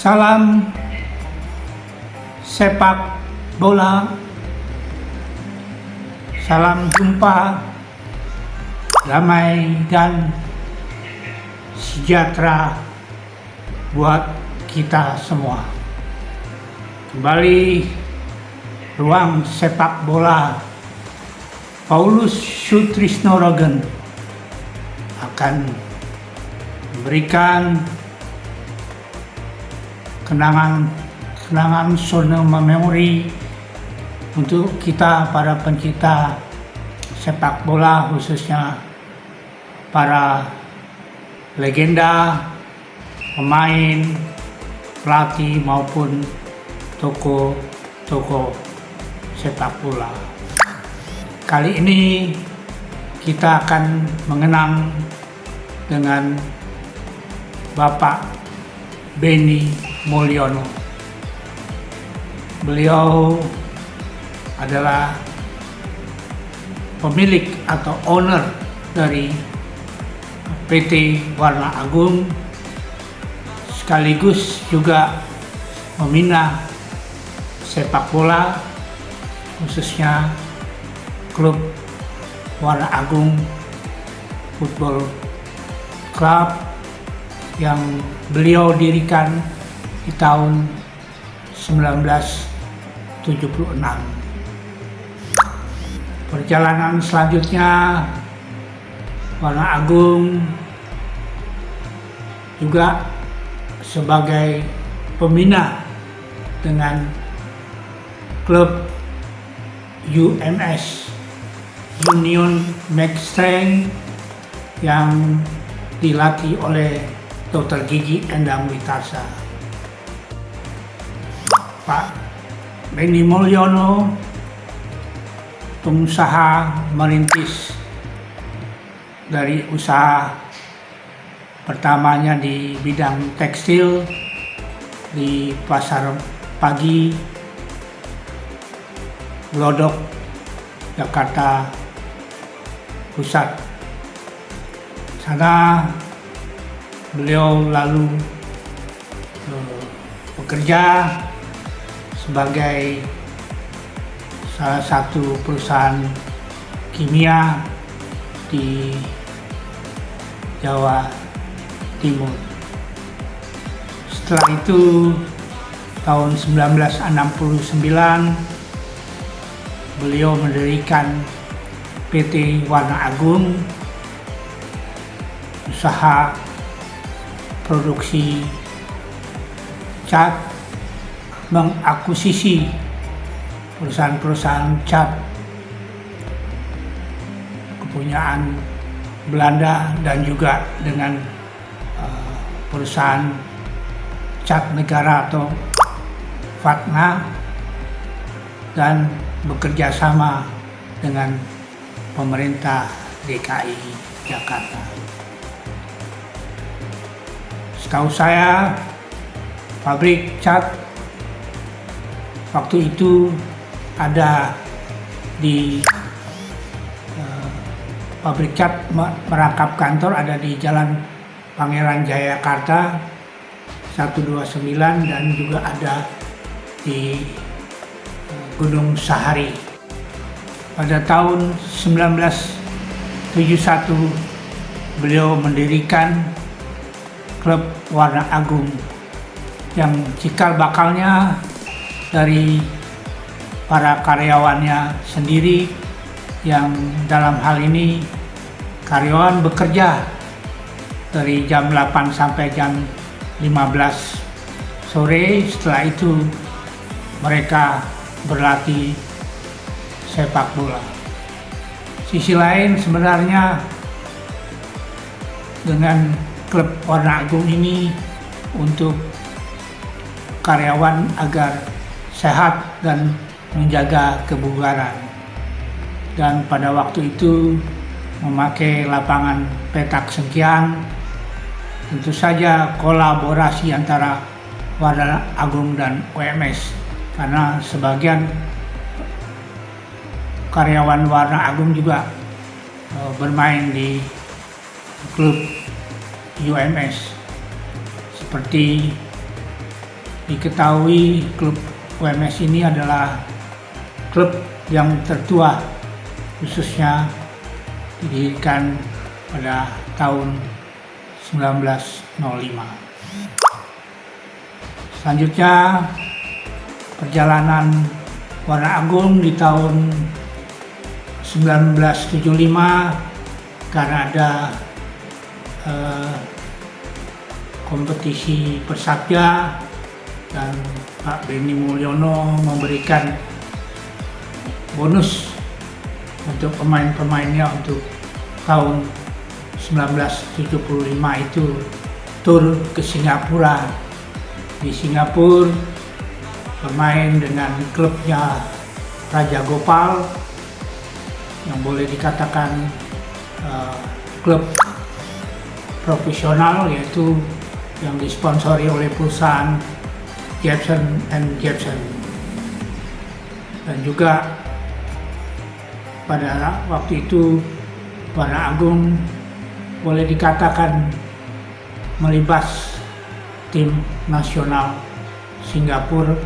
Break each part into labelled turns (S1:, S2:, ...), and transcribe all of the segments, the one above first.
S1: Salam sepak bola, salam jumpa, damai dan sejahtera buat kita semua. Kembali ruang sepak bola Paulus Sutrisno-Rogen akan memberikan kenangan sonel memori untuk kita para pencinta sepak bola, khususnya para legenda, pemain, pelatih maupun tokoh sepak bola. Kali ini kita akan mengenang dengan Bapak Benny Mulyono. Beliau adalah pemilik atau owner dari PT Warna Agung, sekaligus juga membina sepak bola, khususnya klub Warna Agung Football Club yang beliau dirikan di tahun 1976. Perjalanan selanjutnya Warna Agung juga sebagai pembina dengan klub UMS, Union Max Strength, yang dilatih oleh Dr. Gigi Endang Witarsa. Pak Benny Mulyono pengusaha merintis dari usaha pertamanya di bidang tekstil di Pasar Pagi, Glodok, Jakarta Pusat. Sana beliau lalu bekerja sebagai salah satu perusahaan kimia di Jawa Timur. Setelah itu tahun 1969 beliau mendirikan PT Warna Agung, usaha produksi cat, mengakuisisi perusahaan-perusahaan cat kepunyaan Belanda dan juga dengan perusahaan cat negara atau Vatna, dan bekerja sama dengan pemerintah DKI Jakarta. Setahu saya, pabrik cat waktu itu ada di pabrik cat merangkap kantor ada di Jalan Pangeran Jayakarta 129 dan juga ada di Gunung Sahari. Pada tahun 1971 beliau mendirikan klub Warna Agung yang cikal bakalnya dari para karyawannya sendiri, yang dalam hal ini karyawan bekerja dari jam 8 sampai jam 15 sore. Setelah itu mereka berlatih sepak bola. Sisi lain sebenarnya dengan klub Warna Agung ini untuk karyawan agar sehat dan menjaga kebugaran. Dan pada waktu itu memakai lapangan petak sengkiang. Tentu saja kolaborasi antara Warna Agung dan UMS, karena sebagian karyawan Warna Agung juga bermain di klub UMS, seperti diketahui klub UMS ini adalah klub yang tertua, khususnya didirikan pada tahun 1905. Selanjutnya, perjalanan Warna Agung di tahun 1975 karena ada kompetisi Persatja dan Pak Benny Mulyono memberikan bonus untuk pemain-pemainnya untuk tahun 1975 itu tur ke Singapura. Di Singapura bermain dengan klubnya Raja Gopal yang boleh dikatakan klub profesional, yaitu yang disponsori oleh perusahaan Jepson & Jepson. Dan juga pada waktu itu Warna Agung boleh dikatakan melibas tim nasional Singapura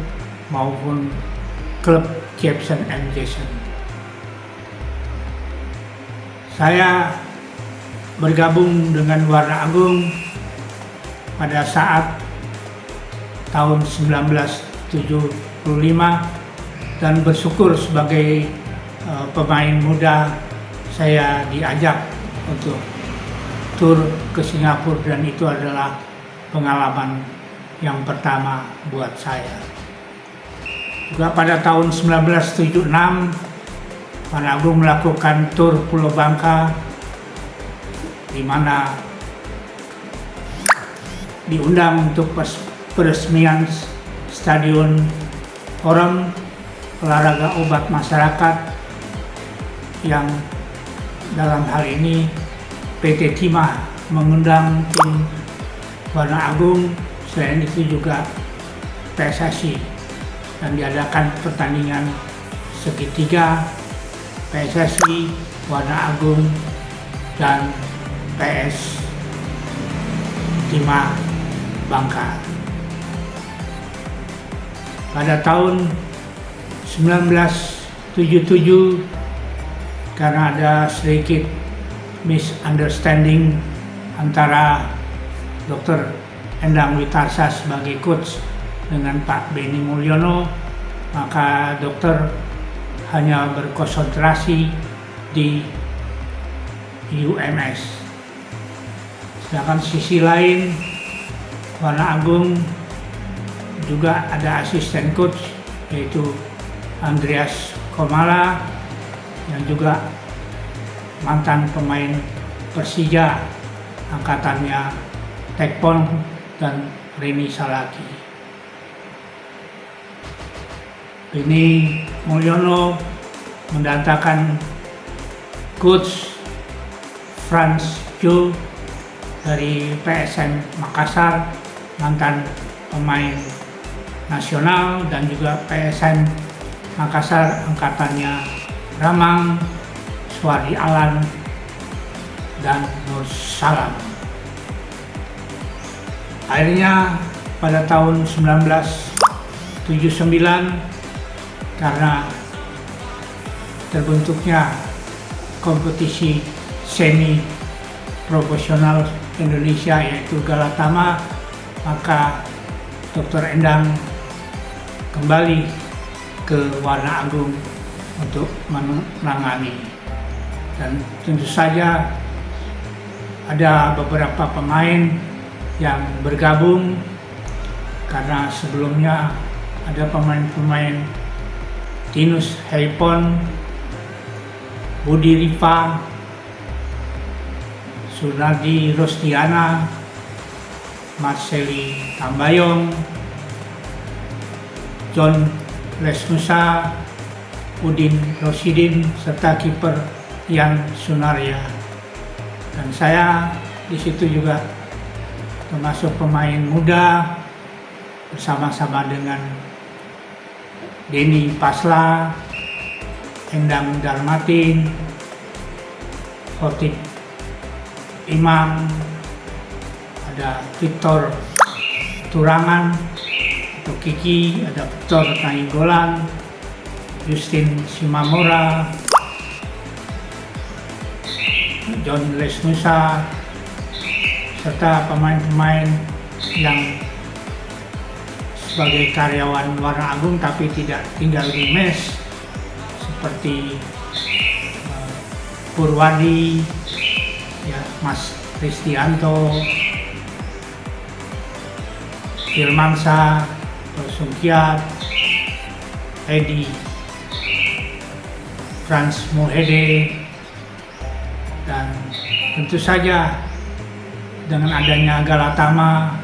S1: maupun klub Jepson & Jepson. Saya bergabung dengan Warna Agung pada saat tahun 1975 dan bersyukur sebagai pemain muda saya diajak untuk tur ke Singapura, dan itu adalah pengalaman yang pertama buat saya. Juga pada tahun 1976 Warna Agung melakukan tur Pulau Bangka, di mana diundang untuk peresmian Stadion Forum Olahraga Obat Masyarakat, yang dalam hal ini PT Timah mengundang tim Warna Agung. Selain itu juga PSSI, dan diadakan pertandingan segitiga PSSI, Warna Agung, dan PS Timah Bangka. Pada tahun 1977, karena ada sedikit misunderstanding antara Dr. Endang Witarsa sebagai coach dengan Pak Benny Mulyono, maka dokter hanya berkonsentrasi di UMS. Sedangkan sisi lain, Warna Agung juga ada asisten coach, yaitu Andreas Komala, yang juga mantan pemain Persija angkatannya Tekpon dan Reni Salaki. Benny Mulyono mendatangkan coach Franz Jo dari PSM Makassar, mantan pemain nasional, dan juga PSM Makassar angkatannya Ramang, Suwardi Alan, dan Nur Salam. Akhirnya pada tahun 1979, karena terbentuknya kompetisi semi profesional Indonesia yaitu Galatama, maka Dr. Endang kembali ke Warna Agung untuk menangani. Dan tentu saja ada beberapa pemain yang bergabung, karena sebelumnya ada pemain-pemain Tinus Heipon, Budi Ripa, Sunardi Rostiana, Marceli Tambayong, John Lesnusa, Udin Rosidin, serta kiper Ian Sunaria. Dan saya di situ juga termasuk pemain muda bersama-sama dengan Denny Pasla, Endang Darmatin, Khotib Imam, ada Victor Turangan, Kiki, ada Victor Nainggolan, Justin Shimamura, John Lesnusa, serta pemain-pemain yang sebagai karyawan Warna Agung tapi tidak tinggal di mes, seperti Purwadi, ya, Mas Kristianto, Firmansa, Sungkiat, Edi, Frans Muhede, dan tentu saja dengan adanya Galatama,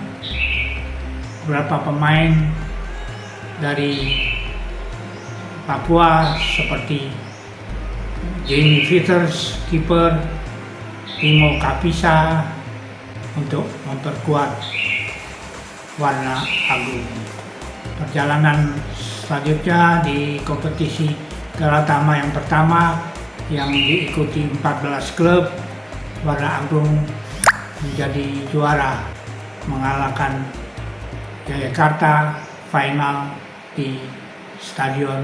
S1: beberapa pemain dari Papua seperti Jamie Vitters, kiper, Timo Kapisa, untuk memperkuat Warna Agung. Perjalanan selanjutnya di kompetisi Galatama yang pertama yang diikuti 14 klub, Warna Agung menjadi juara, mengalahkan Jayakarta final di Stadion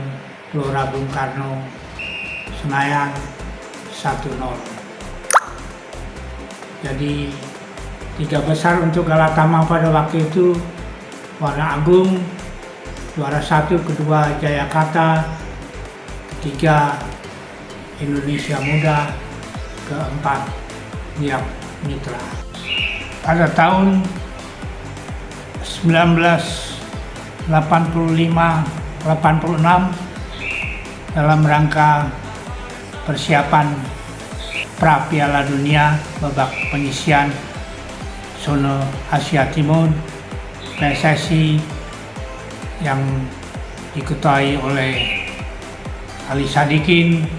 S1: Gelora Bung Karno, Senayan 1-0. Jadi 3 besar untuk Galatama pada waktu itu: Warna Agung juara 1, kedua Jayakarta, ketiga Indonesia Muda, keempat Niak Mitra. Pada tahun 1985-86 dalam rangka persiapan pra Piala Dunia babak penyisihan zona Asia Timur, PSSI yang diketuai oleh Ali Sadikin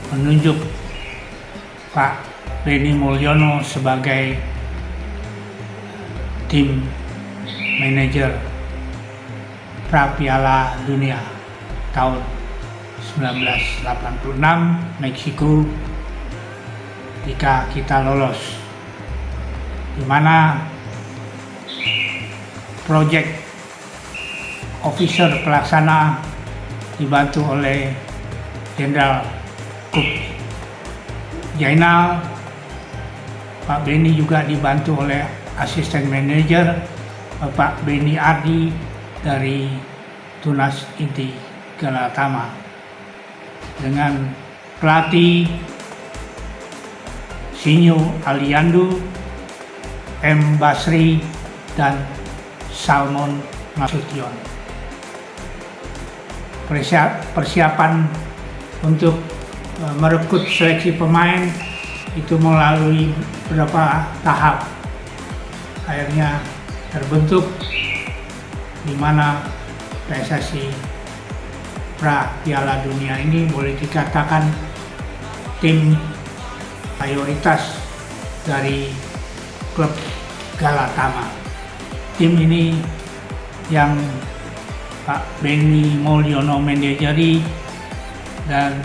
S1: menunjuk Pak Benny Mulyono sebagai tim manajer pra Piala Dunia tahun 1986 Meksiko, jika kita lolos, di mana project officer pelaksana dibantu oleh Jenderal Kup Jainal. Pak Benny juga dibantu oleh asisten manajer Pak Benny Ardi dari Tunas Inti Galatama, dengan pelatih Sinyo Aliandu, M. Basri, dan Salmon Nasution. Persiapan untuk merekrut seleksi pemain itu melalui beberapa tahap. Akhirnya terbentuk di mana PSSI pra Piala Dunia ini boleh dikatakan tim mayoritas dari klub Galatama. Tim ini yang Pak Benny Mulyono manajeri, dan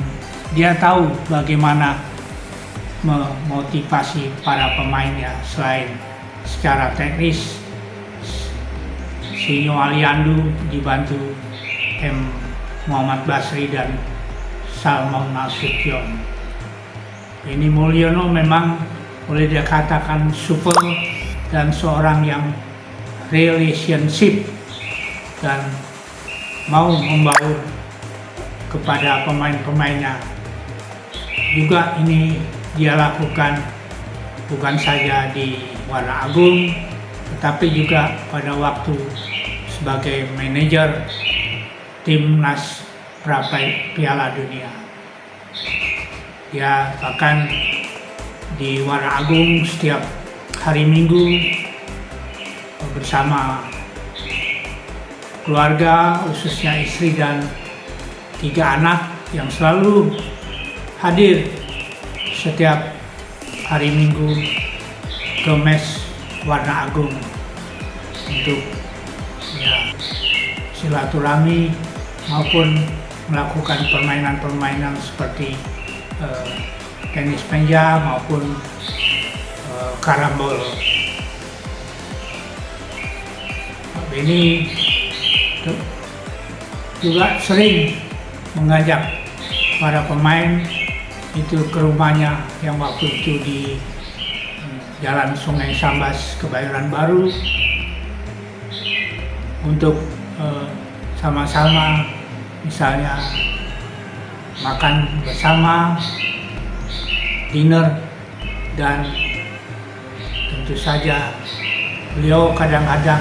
S1: dia tahu bagaimana memotivasi para pemainnya. Selain secara teknis, Sinyo Aliandu dibantu M. Muhammad Basri dan Salmon Nasution. Benny Mulyono memang boleh dikatakan super dan seorang yang relationship dan mau membaur kepada pemain-pemainnya. Juga ini dia lakukan bukan saja di Warna Agung, tetapi juga pada waktu sebagai manajer timnas pra Piala Dunia. Dia bahkan di Warna Agung setiap hari Minggu bersama keluarga, khususnya istri dan 3 anak, yang selalu hadir setiap hari Minggu ke mes Warna Agung untuk silaturahmi maupun melakukan permainan-permainan seperti tenis meja maupun karambol. Pak Benny juga sering mengajak para pemain itu ke rumahnya yang waktu itu di Jalan Sungai Sambas, Kebayoran Baru, untuk sama-sama misalnya makan bersama, dinner, dan tentu saja beliau kadang-kadang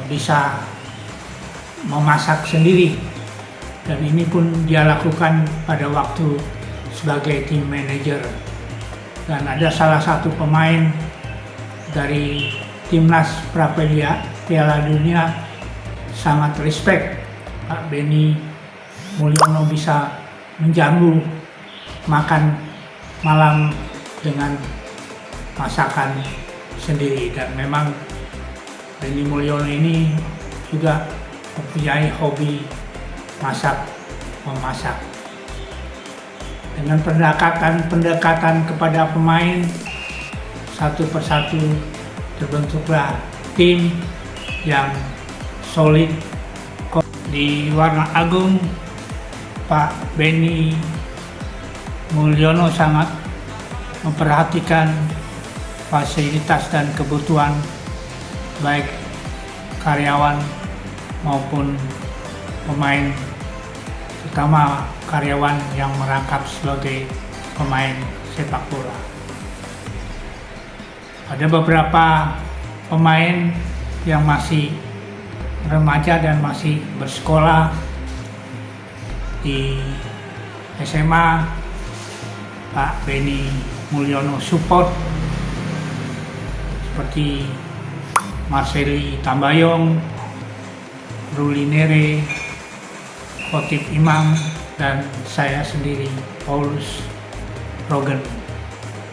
S1: bisa memasak sendiri, dan ini pun dia lakukan pada waktu sebagai tim manager. Dan ada salah satu pemain dari timnas Prapelia Piala Dunia sangat respect Pak Benny Mulyono bisa menjamu makan malam dengan masakan sendiri, dan memang Benny Mulyono ini juga mempunyai hobi memasak. Dengan pendekatan kepada pemain, satu persatu terbentuklah tim yang solid. Di Warna Agung, Pak Benny Mulyono sangat memperhatikan fasilitas dan kebutuhan baik karyawan maupun pemain, terutama karyawan yang merangkap sebagai pemain sepak bola. Ada beberapa pemain yang masih remaja dan masih bersekolah di SMA. Pak Benny Mulyono support, seperti Marceli Tambayong, Ruli Nere, Khotib Imam, dan saya sendiri, Paulus Rogen.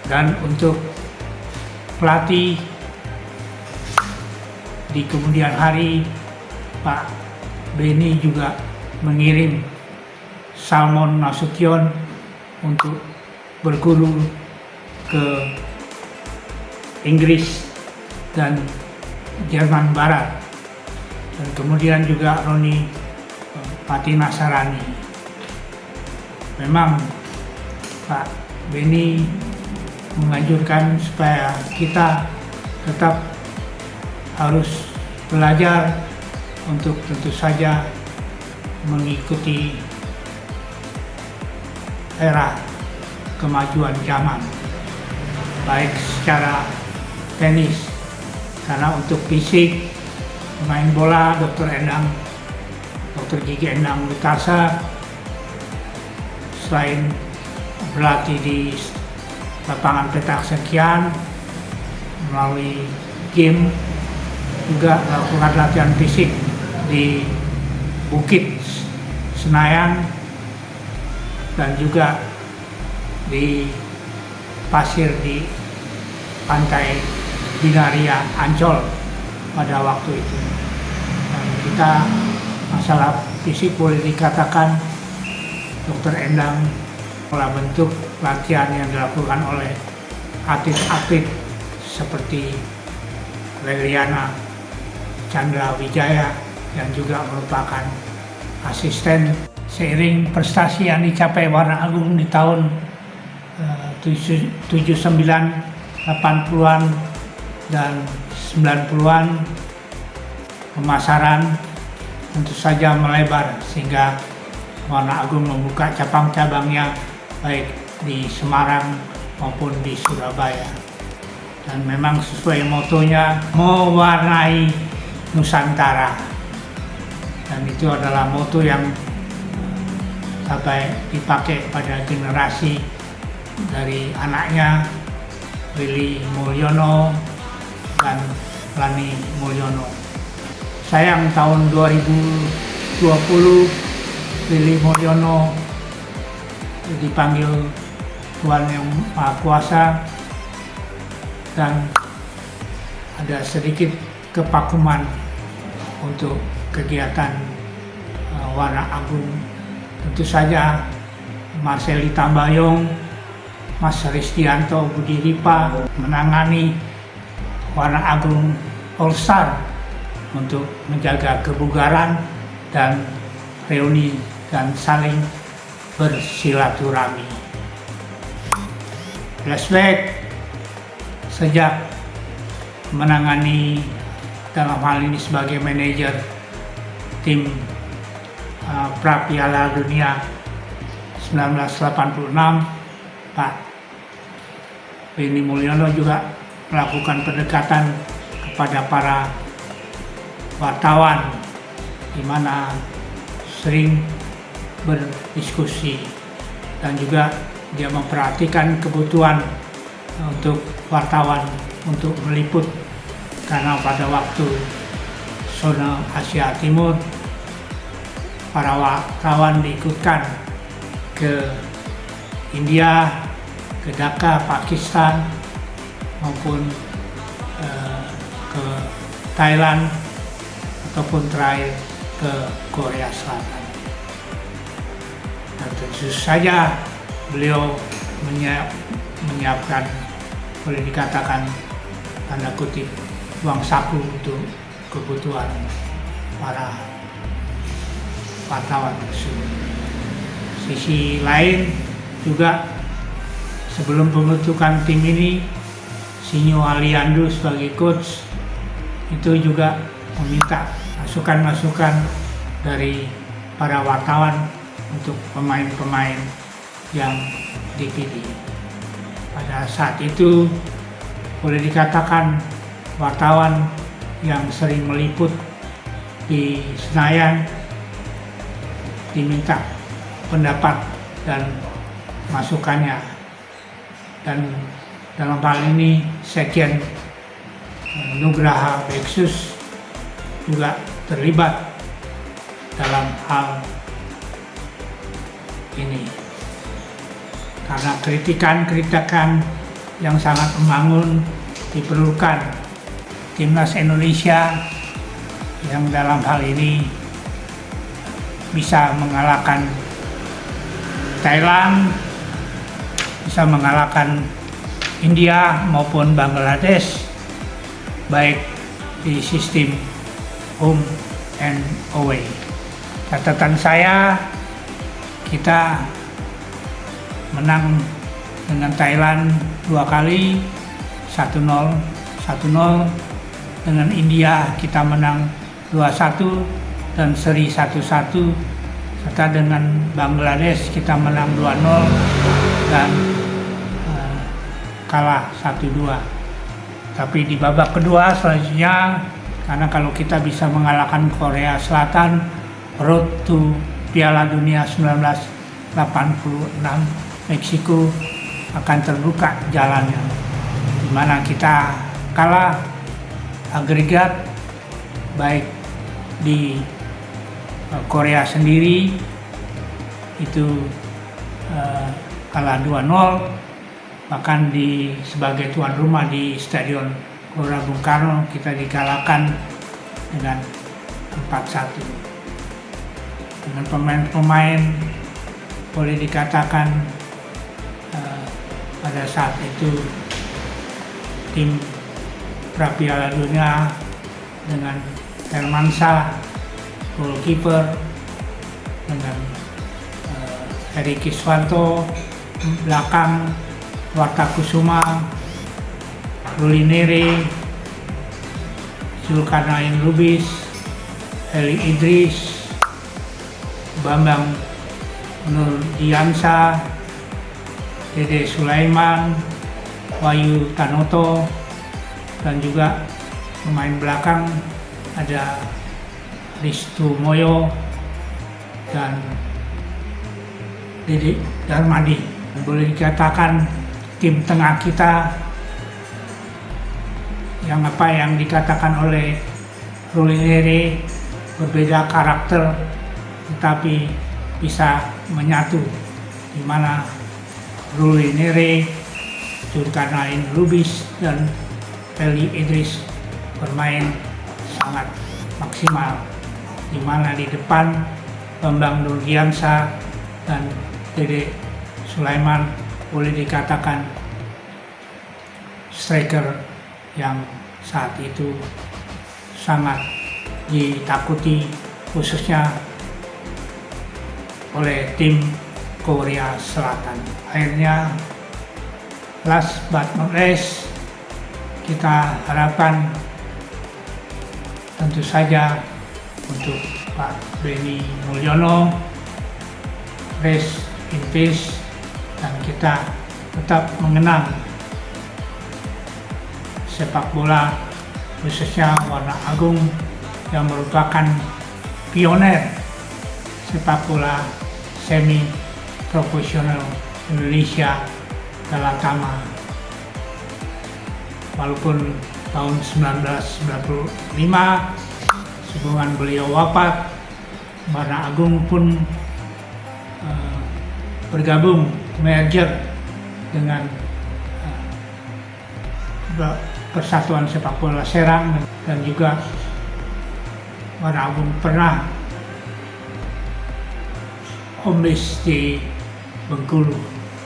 S1: Dan untuk pelatih di kemudian hari, Pak Benny juga mengirim Salmon Nasution untuk berguru ke Inggris dan Jerman Barat, dan kemudian juga Roni Patinasarani. Memang Pak Benny menganjurkan supaya kita tetap harus belajar untuk tentu saja mengikuti era kemajuan zaman, baik secara tenis, karena untuk fisik pemain bola Dr. Gigi Endang Witasa selain berlatih di lapangan petak sekian melalui game, juga melakukan latihan fisik di Bukit Senayan dan juga di pasir di pantai Binaria Ancol pada waktu itu. Dan kita masalah fisik boleh dikatakan Dr. Endang telah bentuk latihan yang dilakukan oleh atlet-atlet seperti Leliana Chandra Wijaya yang juga merupakan asisten. Seiring prestasi yang dicapai Warna Agung di tahun 79, 80-an, dan 90-an, pemasaran tentu saja melebar sehingga Warna Agung membuka cabang-cabangnya baik di Semarang maupun di Surabaya. Dan memang sesuai motonya, mewarnai Nusantara. Dan itu adalah moto yang sampai dipakai pada generasi dari anaknya Willy Mulyono dan Lani Mulyono. Sayang tahun 2020 Willy Mulyono dipanggil Tuhan Yang Maha Kuasa dan ada sedikit kevakuman untuk kegiatan Warna Agung. Tentu saja Marceli Tambayong, Mas Ristianto Budi Ripa menangani Warna Agung All Star untuk menjaga kebugaran dan reuni dan saling bersilaturahmi. Flashback sejak menangani dalam hal ini sebagai manajer tim pra Piala Dunia 1986, Pak Benny Mulyono juga melakukan pendekatan kepada para wartawan, di mana sering berdiskusi dan juga dia memperhatikan kebutuhan untuk wartawan untuk meliput, karena pada waktu zona Asia Timur para wartawan diikutkan ke India, ke Dhaka, Pakistan, maupun ke Thailand, ataupun terakhir ke Korea Selatan. Dan tentu saja beliau menyiapkan, boleh dikatakan tanda kutip, uang saku untuk kebutuhan para wartawan tersebut. Sisi lain juga, sebelum pembentukan tim ini, Sinyo Aliando sebagai coach itu juga meminta masukan-masukan dari para wartawan untuk pemain-pemain yang dipilih. Pada saat itu boleh dikatakan wartawan yang sering meliput di Senayan diminta pendapat dan masukannya, dan dalam hal ini Sekjen Nugraha Beksus juga terlibat dalam hal ini, karena kritikan-kritikan yang sangat membangun diperlukan timnas Indonesia yang dalam hal ini bisa mengalahkan Thailand, bisa mengalahkan India maupun Bangladesh, baik di sistem home and away. Catatan saya, kita menang dengan Thailand 2 kali, 1-0, 1-0. Dengan India kita menang 2-1 dan seri 1-1, serta dengan Bangladesh kita menang 2-0 dan kalah 1-2. Tapi di babak kedua selanjutnya, karena kalau kita bisa mengalahkan Korea Selatan, road to Piala Dunia 1986 Meksiko akan terbuka jalannya, di mana kita kalah agregat baik di Korea sendiri itu kalah 2-0, bahkan sebagai tuan rumah di Stadion Gelora Bung Karno kita dikalahkan dengan 4-1. Dengan pemain-pemain boleh dikatakan pada saat itu tim pra Piala Dunia dengan Hermansyah goalkeeper, dengan Heri Kiswanto belakang, Wartakusuma, Ruli Nere, Zulkarnain Lubis, Heli Idris, Bambang Nurdiansyah, Dede Sulaiman, Wahyu Tanoto, dan juga pemain belakang ada Ristu Moyo dan Dede Darmadi. Boleh dikatakan tim tengah kita yang dikatakan oleh Ruli Nere berbeda karakter tetapi bisa menyatu, di mana Ruli Nere, Zulkarnain Lubis dan Heli Idris bermain sangat maksimal, di mana di depan Bambang Nurdiansyah dan Dede Sulaiman boleh dikatakan striker yang saat itu sangat ditakuti khususnya oleh tim Korea Selatan. Akhirnya last but not least, kita harapkan tentu saja untuk Pak Benny Mulyono, rest in peace, dan kita tetap mengenang sepak bola khususnya Warna Agung yang merupakan pioner sepak bola semi profesional Indonesia Galatama. Walaupun tahun 1995 sebelum beliau wafat, Warna Agung pun bergabung merger dengan Persatuan Sepak Bola Serang, dan juga Warna Agung pernah home base di Bengkulu,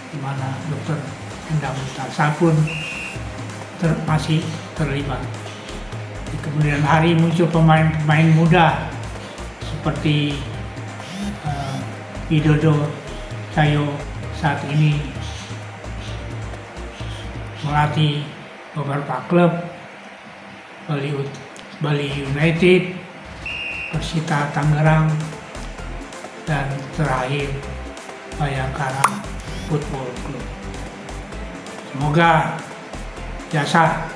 S1: di mana Dr. Endang Mutasa pun masih terlibat. Di kemudian hari muncul pemain-pemain muda seperti Widodo Cahyo saat ini melatih beberapa klub, Bali United, Persita Tangerang, dan terakhir Bayangkara Football Club. Semoga jasa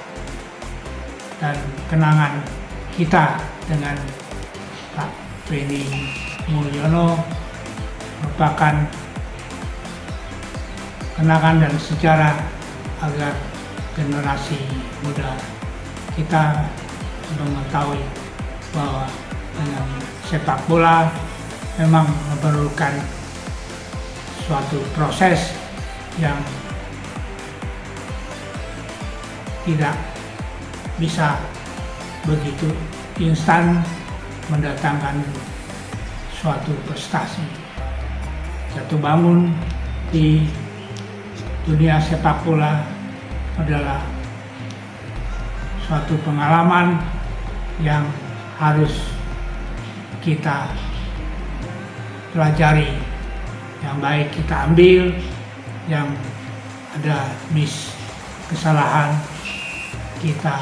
S1: dan kenangan kita dengan Pak Benny Mulyono merupakan kenangan dan sejarah agar generasi muda kita mengetahui bahwa dengan sepak bola memang memerlukan suatu proses yang tidak bisa begitu instan mendatangkan suatu prestasi. Jatuh bangun di dunia sepak bola adalah suatu pengalaman yang harus kita pelajari, yang baik kita ambil, yang ada kesalahan kita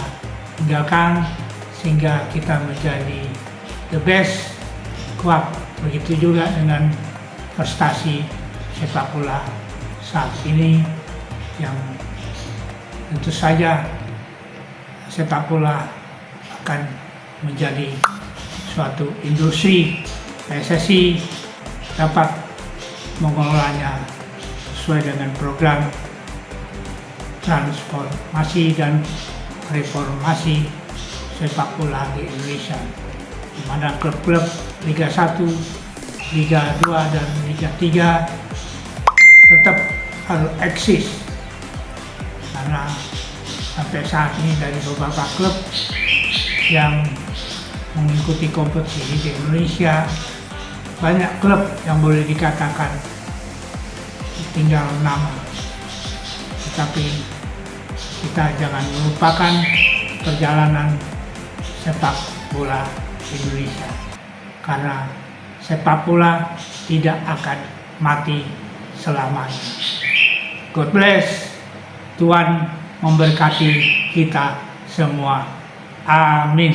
S1: tinggalkan sehingga kita menjadi the best club. Begitu juga dengan prestasi sepak bola saat ini yang tentu saja sepak bola akan menjadi suatu industri. PSSI dapat mengelolanya sesuai dengan program transformasi dan reformasi sepak bola di Indonesia, di mana klub-klub Liga 1, Liga 2, dan Liga 3 tetap harus eksis, karena sampai saat ini dari beberapa klub yang mengikuti kompetisi di Indonesia, banyak klub yang boleh dikatakan tinggal nama. Tetapi kita jangan melupakan perjalanan sepak bola Indonesia, karena sepak bola tidak akan mati selamanya. God bless. Tuhan memberkati kita semua. Amin.